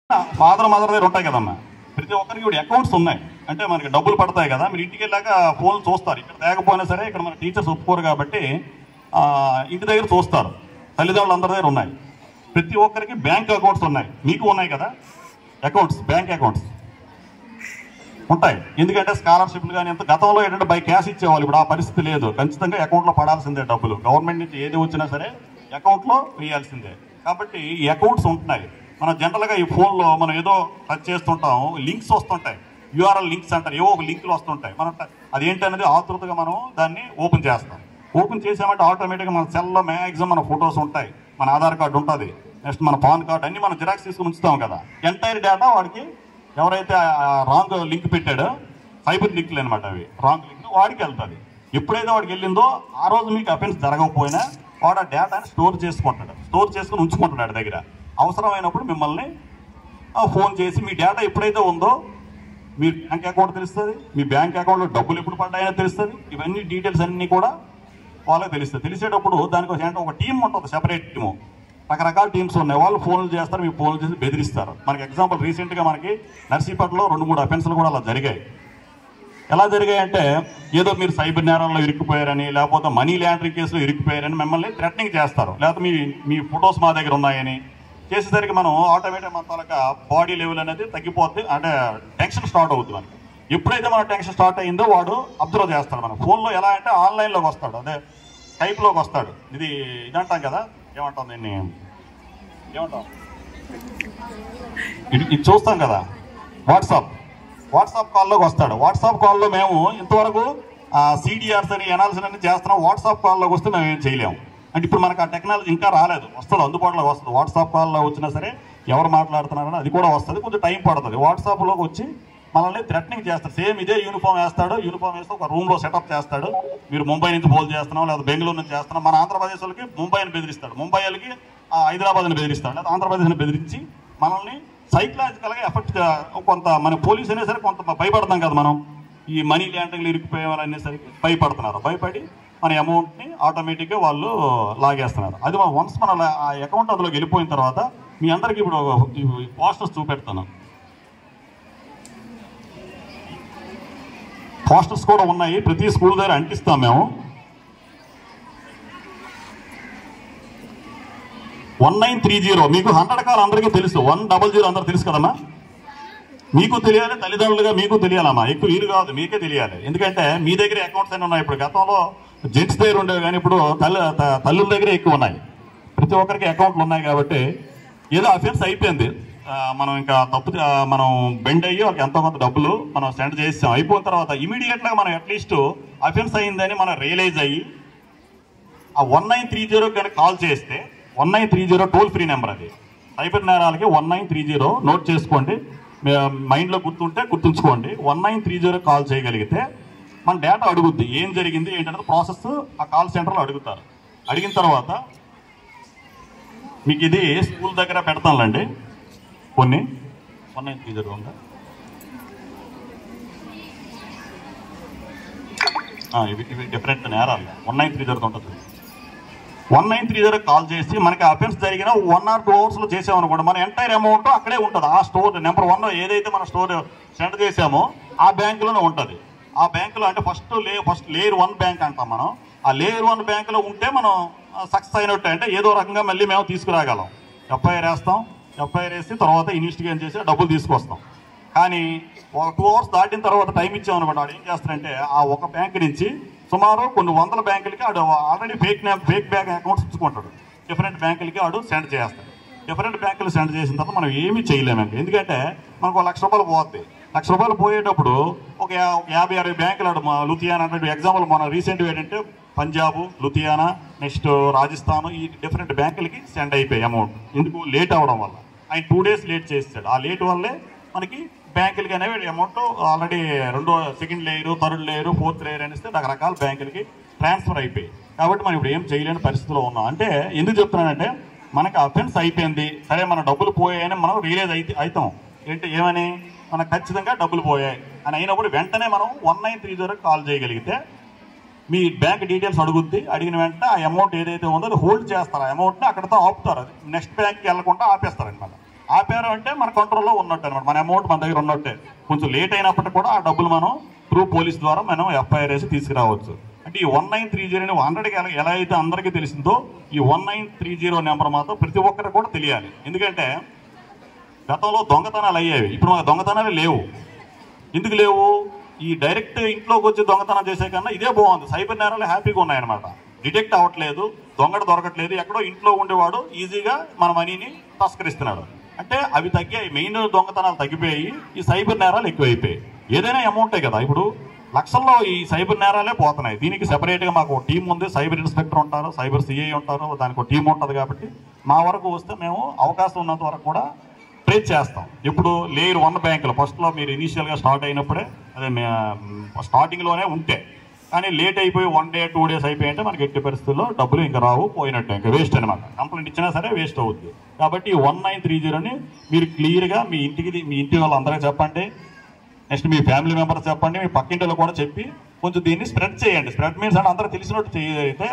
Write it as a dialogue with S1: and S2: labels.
S1: Father mother దగ్గర ఉంటాయి కదమ్మా. ప్రతి ఒక్కరికి ఇప్పుడు అకౌంట్స్ ఉన్నాయి అంటే మనకి డబ్బులు పడతాయి కదా. మీరు ఇంటికి వెళ్ళాక ఫోన్ చూస్తారు. ఇక్కడ తేకపోయినా సరే ఇక్కడ మన టీచర్స్ ఒప్పుకోరు కాబట్టి ఇంటి దగ్గర చూస్తారు. తల్లిదండ్రులు అందరి దగ్గర ఉన్నాయి. ప్రతి ఒక్కరికి బ్యాంక్ అకౌంట్స్ ఉన్నాయి. మీకు ఉన్నాయి కదా అకౌంట్స్, బ్యాంక్ అకౌంట్స్ ఉంటాయి. ఎందుకంటే స్కాలర్షిప్లు కానీ ఎంత గతంలో ఏంటంటే బై క్యాష్ ఇచ్చేవాళ్ళు. ఇప్పుడు ఆ పరిస్థితి లేదు. ఖచ్చితంగా అకౌంట్లో పడాల్సిందే డబ్బులు. గవర్నమెంట్ నుంచి ఏది వచ్చినా సరే అకౌంట్లో వేయాల్సిందే. కాబట్టి ఈ అకౌంట్స్ ఉంటున్నాయి. మనం జనరల్గా ఈ ఫోన్లో మనం ఏదో టచ్ చేస్తుంటాం, లింక్స్ వస్తుంటాయి, యూఆర్ఎల్ లింక్స్ అంటారు, ఏవో ఒక లింకులు వస్తుంటాయి. మనం అదేంటనేది ఆతృతగా మనం దాన్ని ఓపెన్ చేస్తాం. ఓపెన్ చేసామంటే ఆటోమేటిక్గా మన సెల్లో మ్యాక్సిమం మన ఫొటోస్ ఉంటాయి, మన ఆధార్ కార్డు ఉంటుంది, నెక్స్ట్ మన పాన్ కార్డు అన్ని మనం జిరాక్స్ తీసుకుని ఉంచుతాం కదా. ఎంటైర్ డేటా వాడికి ఎవరైతే రాంగ్ లింక్ పెట్టాడో, సైబర్ లింక్లు అనమాట అవి, రాంగ్ లింక్ వాడికి వెళ్తుంది. ఎప్పుడైతే వాడికి వెళ్ళిందో ఆ రోజు మీకు అఫెన్స్ జరగకపోయినా వాడు ఆ డేటాని స్టోర్ చేసుకుంటాడు, స్టోర్ చేసుకుని ఉంచుకుంటున్నాడు దగ్గర. అవసరమైనప్పుడు మిమ్మల్ని ఫోన్ చేసి మీ డేటా ఎప్పుడైతే ఉందో మీ బ్యాంక్ అకౌంట్ తెలుస్తుంది, మీ బ్యాంక్ అకౌంట్లో డబ్బులు ఎప్పుడు పడ్డాయో తెలుస్తుంది. ఇవన్నీ డీటెయిల్స్ అన్నీ కూడా వాళ్ళకి తెలుస్తుంది. తెలిసేటప్పుడు దానికి ఏంటంటే ఒక టీం ఉంటుంది, సెపరేట్ టీము, రకరకాల టీమ్స్ ఉన్నాయి. వాళ్ళు ఫోన్లు చేస్తారు, మీకు ఫోన్లు చేసి బెదిరిస్తారు. మనకి ఎగ్జాంపుల్ రీసెంట్గా మనకి నర్సీపట్నంలో 2-3 అఫెన్స్లు కూడా అలా జరిగాయి. ఎలా జరిగాయంటే ఏదో మీరు సైబర్ నేరాల్లో ఇరుక్కుపోయారని, లేకపోతే మనీ లాండరింగ్ కేసులో ఇరుక్కుపోయారని మిమ్మల్ని థ్రెటనింగ్ చేస్తారు. లేకపోతే మీ ఫొటోస్ మా దగ్గర ఉన్నాయని చేసేసరికి మనం ఆటోమేటిక్ మన తాలూకా బాడీ లెవెల్ అనేది తగ్గిపోద్ది. అంటే టెన్షన్ స్టార్ట్ అవుతుంది మనకి. ఎప్పుడైతే మన టెన్షన్ స్టార్ట్ అయిందో వాడు అబ్జర్వ్ చేస్తాడు. మన ఫోన్లో ఎలా అంటే ఆన్లైన్లోకి వస్తాడు, అదే స్కైప్లోకి వస్తాడు. ఇదంటాం కదా, ఏమంటాం దీన్ని, ఏమంటాం, ఇది చూస్తాం కదా, వాట్సాప్ కాల్లోకి వస్తాడు. వాట్సాప్ కాల్లో మేము ఇంతవరకు సిడిఆర్స్ అని ఎనాలిసిస్ అని చేస్తున్నాం. వాట్సాప్ కాల్లోకి వస్తే మేము ఏం చేయలేము. అంటే ఇప్పుడు మనకు ఆ టెక్నాలజీ ఇంకా రాలేదు, వస్తుంది, అందుబాటులోకి వస్తుంది. వాట్సాప్ కాల్లో వచ్చినా సరే ఎవరు మాట్లాడుతున్నారని అది కూడా వస్తుంది, కొంచెం టైం పడుతుంది. వాట్సాప్లోకి వచ్చి మనల్ని థ్రెటనింగ్ చేస్తాడు. సేమ్ ఇదే యూనిఫామ్ వేస్తాడు. యూనిఫామ్ వేస్తే ఒక రూమ్లో సెటప్ చేస్తాడు. మీరు ముంబై నుంచి ఫోన్ చేస్తున్నాం, లేదా బెంగళూరు నుంచి చేస్తున్నాం. మన ఆంధ్రప్రదేశ్ వాళ్ళకి ముంబైని బెదిరిస్తాడు, ముంబై వాళ్ళకి హైదరాబాద్ని బెదిరిస్తాడు, లేదా ఆంధ్రప్రదేశ్ని బెదిరించి మనల్ని సైకలాజికల్గా ఎఫెక్ట్ కొంత మన పోలీస్ అనేసరికి కొంత భయపడతాం కదా మనం. ఈ మనీ లాండరింగ్లు ఇరుక్కుపోయేవాళ్ళు అనేసరికి భయపడుతున్నారు. భయపడి మన అమౌంట్ని ఆటోమేటిక్గా వాళ్ళు లాగేస్తున్నారు. అది వన్స్ మన ఆ అకౌంట్ అందులోకి వెళ్ళిపోయిన తర్వాత మీ అందరికీ ఇప్పుడు పోస్టర్స్ చూపెడతాను. పోస్టర్స్ కూడా ఉన్నాయి, ప్రతి స్కూల్ దగ్గర అంటిస్తాం మేము. 1930 మీకు 100 కాల్ అందరికీ తెలుసు. 100 అందరూ తెలుసు కదమ్మా. మీకు తెలియాలి, తల్లిదండ్రులుగా మీకు తెలియాలమ్మా. ఎక్కువ వీలు కాదు, మీకే తెలియాలి. ఎందుకంటే మీ దగ్గర అకౌంట్స్ అన్నీ ఉన్నాయి. ఇప్పుడు గతంలో జెంట్స్ దగ్గర ఉండేవి కానీ ఇప్పుడు తల్లుల దగ్గర ఎక్కువ ఉన్నాయి. ప్రతి ఒక్కరికి అకౌంట్లు ఉన్నాయి కాబట్టి ఏదో అఫెన్స్ అయిపోయింది, మనం ఇంకా తప్పు మనం బెండ్ అయ్యి ఒక ఎంతో కొంత డబ్బులు మనం సెండ్ చేసాం. అయిపోయిన తర్వాత ఇమీడియట్గా మనం అట్లీస్ట్ అఫెన్స్ అయిందని మనం రియలైజ్ అయ్యి ఆ 1930 కానీ కాల్ చేస్తే, 1930 టోల్ ఫ్రీ నెంబర్, అది సైబర్ నేరాలకి 1930 నోట్ చేసుకోండి, మైండ్లో గుర్తుంటే గుర్తుంచుకోండి. 1930 కాల్ చేయగలిగితే మన డేటా అడుగుద్ది, ఏం జరిగింది ఏంటంటే ప్రాసెస్ ఆ కాల్ సెంటర్లో అడుగుతారు. అడిగిన తర్వాత మీకు ఇది స్కూల్ దగ్గర పెడతానులేండి కొన్ని. 1930 ఉందా, ఇవి డిఫరెంట్ నేరాలు. 1930 ఉంటుంది. 1930 కాల్ చేసి మనకి అఫెన్స్ జరిగిన 1 or 2 అవర్స్లో చేసామనుకోండి, మన ఎంటైర్ అమౌంట్ అక్కడే ఉంటుంది. ఆ స్టోర్ నెంబర్ 1 ఏదైతే మన స్టోర్ సెండ్ చేసామో ఆ బ్యాంకులోనే ఉంటుంది. ఆ బ్యాంకులో అంటే ఫస్ట్ లేయర్ 1 బ్యాంక్ అంటాం మనం. ఆ లేయర్ 1 బ్యాంకులో ఉంటే మనం సక్సెస్ అయినట్టు. అంటే ఏదో రకంగా మళ్ళీ మేము తీసుకురాగలం. ఎఫ్ఐఆర్ వేస్తాం, ఎఫ్ఐఆర్ వేసి తర్వాత ఇన్వెస్టిగేషన్ చేసి డబ్బులు తీసుకొస్తాం. కానీ ఒక 2 అవర్స్ దాటిన తర్వాత టైం ఇచ్చామనుకోండి, వాడు ఏం చేస్తారంటే ఆ ఒక బ్యాంక్ నుంచి సుమారు కొన్ని 100 బ్యాంకులకి ఆడు ఆల్రెడీ ఫేక్ బ్యాంక్ అకౌంట్స్ ఉంచుకుంటాడు. డిఫరెంట్ బ్యాంకులకి ఆడు సెండ్ చేస్తాడు. డిఫరెంట్ బ్యాంకులు సెండ్ చేసిన తర్వాత మనం ఏమీ చేయలేము. ఎందుకంటే మనకు 1 లక్ష రూపాయలు పోతుంది. 1 లక్ష రూపాయలు పోయేటప్పుడు ఒక 50-60 బ్యాంకులు ఆడు లుధియానా అంటే ఎగ్జాంపుల్ మన రీసెంట్ ఏంటంటే పంజాబ్, లుధియానా, నెక్స్ట్ రాజస్థాన్, ఈ డిఫరెంట్ బ్యాంకులకి సెండ్ అయిపోయి అమౌంట్. ఎందుకు లేట్ అవ్వడం వల్ల. ఆయన 2 days లేట్ చేస్తాడు. ఆ లేట్ వల్లే మనకి బ్యాంకులకి అనేవి amount already second layer, third layer, fourth layer అనేస్తే రకరకాల బ్యాంకులకి ట్రాన్స్ఫర్ అయిపోయి. కాబట్టి మనం ఇప్పుడు ఏం చేయలేని పరిస్థితిలో ఉన్నాం. అంటే ఎందుకు చెప్తున్నానంటే మనకి అఫెన్స్ అయిపోయింది, సరే మన డబ్బులు పోయాయని మనం రియలైజ్ అవుతాం. ఏంటి ఏమని, మనకు ఖచ్చితంగా డబ్బులు పోయాయి అని అయినప్పుడు వెంటనే మనం 1930 కాల్ చేయగలిగితే మీ బ్యాంక్ డీటెయిల్స్ అడుగుద్ది. అడిగిన వెంటనే ఆ అమౌంట్ ఏదైతే ఉందో అది హోల్డ్ చేస్తారు. ఆ అమౌంట్ని అక్కడితో ఆపుతారు. అది నెక్స్ట్ బ్యాంక్కి వెళ్ళకుండా ఆపేస్తారు అనమాట. ఆపారు అంటే మన కంట్రోల్లో ఉన్నట్టు అనమాట, మన అమౌంట్ మన దగ్గర ఉన్నట్టే. కొంచెం లేట్ అయినప్పటికీ కూడా ఆ డబ్బులు మనం త్రూ పోలీస్ ద్వారా మనం ఎఫ్ఐఆర్ వేసి తీసుకురావచ్చు. అంటే ఈ 1930 100కి ఎలా అయితే అందరికీ తెలిసిందో ఈ 1930 నెంబర్ మాత్రం ప్రతి ఒక్కరికి కూడా తెలియాలి. ఎందుకంటే గతంలో దొంగతనాలు అయ్యేవి, ఇప్పుడు మన దొంగతనాలు లేవు. ఎందుకు లేవు? ఈ డైరెక్ట్ ఇంట్లోకి వచ్చి దొంగతనం చేసే కన్నా ఇదే బాగుంది. సైబర్ నేరాలు హ్యాపీగా ఉన్నాయన్నమాట. డిటెక్ట్ అవ్వట్లేదు, దొంగడు దొరకట్లేదు, ఎక్కడో ఇంట్లో ఉండేవాడు ఈజీగా మన మనీని తస్కరిస్తున్నాడు. అంటే అవి తగ్గాయి, మెయిన్ దొంగతనాలు తగ్గిపోయి ఈ సైబర్ నేరాలు ఎక్కువైపోయాయి. ఏదైనా అమౌంటే కదా, ఇప్పుడు లక్షల్లో ఈ సైబర్ నేరాలే పోతున్నాయి. దీనికి సెపరేట్గా మాకు ఒక టీం ఉంది, సైబర్ ఇన్స్పెక్టర్ ఉంటారు, సైబర్ సిఐ ఉంటారు, దానికి ఒక టీం ఉంటుంది. కాబట్టి మా వరకు వస్తే మేము అవకాశం ఉన్నంత వరకు కూడా ట్రేస్ చేస్తాం. ఇప్పుడు లేయర్ 1 బ్యాంకులు ఫస్ట్లో మీరు ఇనీషియల్గా స్టార్ట్ అయినప్పుడే అదే స్టార్టింగ్లోనే ఉంటే, కానీ లేట్ అయిపోయి 1 డే 2 డేస్ అయిపోయి అంటే మనకి ఎట్టి పరిస్థితుల్లో డబ్బులు ఇంకా రావు, పోయినట్టు ఇంకా వేస్ట్ అనమాట. కంప్లైంట్ ఇచ్చినా సరే వేస్ట్ అవుద్ది. కాబట్టి 1930ని మీరు క్లియర్గా మీ ఇంటి వాళ్ళందరికీ చెప్పండి, నెక్స్ట్ మీ ఫ్యామిలీ మెంబర్స్ చెప్పండి, మీ పక్కింటిలో కూడా చెప్పి కొంచెం దీన్ని స్ప్రెడ్ చేయండి. స్ప్రెడ్ మీన్స్ అంటే అందరూ తెలిసినట్టు అయితే